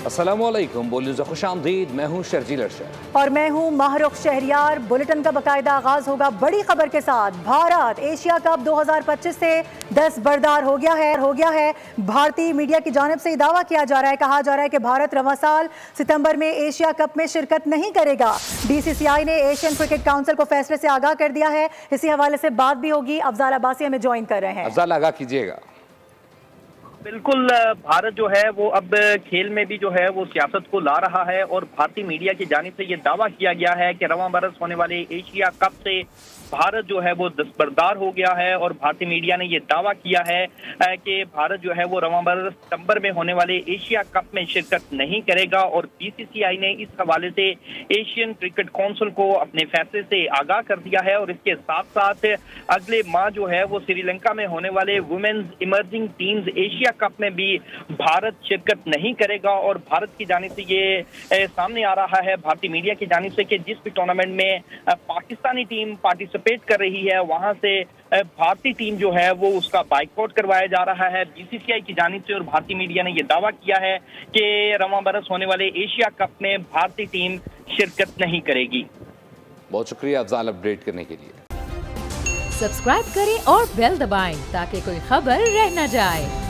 अस्सलामुअलैकुम, बोलिए खुश आमदीद। मैं हूँ शर्जील अरशद और मैं हूँ माहरुख शहरियार। बुलेटिन का बाकायदा आगाज होगा बड़ी खबर के साथ। भारत एशिया कप 2025 से दस्तबरदार हो गया है। भारतीय मीडिया की जानिब से दावा किया जा रहा है, कहा जा रहा है कि भारत रवां साल सितंबर में एशिया कप में शिरकत नहीं करेगा। BCCI ने एशियन क्रिकेट काउंसिल को फैसले से आगाह कर दिया है। इसी हवाले से बात भी होगी। अफजाल अब्बासी हमें ज्वाइन कर रहे हैं। अफजाल, आगाह कीजिएगा। बिल्कुल, भारत जो है वो अब खेल में भी जो है वो सियासत को ला रहा है और भारतीय मीडिया की जानिब से ये दावा किया गया है कि रवां बरस होने वाले एशिया कप से भारत जो है वो दस्तबरदार हो गया है। और भारतीय मीडिया ने ये दावा किया है कि भारत जो है वो रवां बरस सितंबर में होने वाले एशिया कप में शिरकत नहीं करेगा। और BCCI ने इस हवाले से एशियन क्रिकेट काउंसिल को अपने फैसले से आगाह कर दिया है। और इसके साथ साथ अगले माह जो है वो श्रीलंका में होने वाले women's emerging teams Asia cup में भी भारत शिरकत नहीं करेगा। और भारत की जानिब से ये सामने आ रहा है, भारतीय मीडिया की जानिब से, कि जिस भी टूर्नामेंट में पाकिस्तानी टीम पार्टिसिपेट कर रही है वहां से भारतीय टीम जो है वो उसका बाइकआउट करवाया जा रहा है BCCI की जानिब से। और भारतीय मीडिया ने यह दावा किया है कि रवां बरस होने वाले एशिया कप में भारतीय टीम शिरकत नहीं करेगी। बहुत शुक्रिया अफजाल, अपडेट करने के लिए। सब्सक्राइब करें और बेल दबाएं ताकि कोई खबर रह न जाए।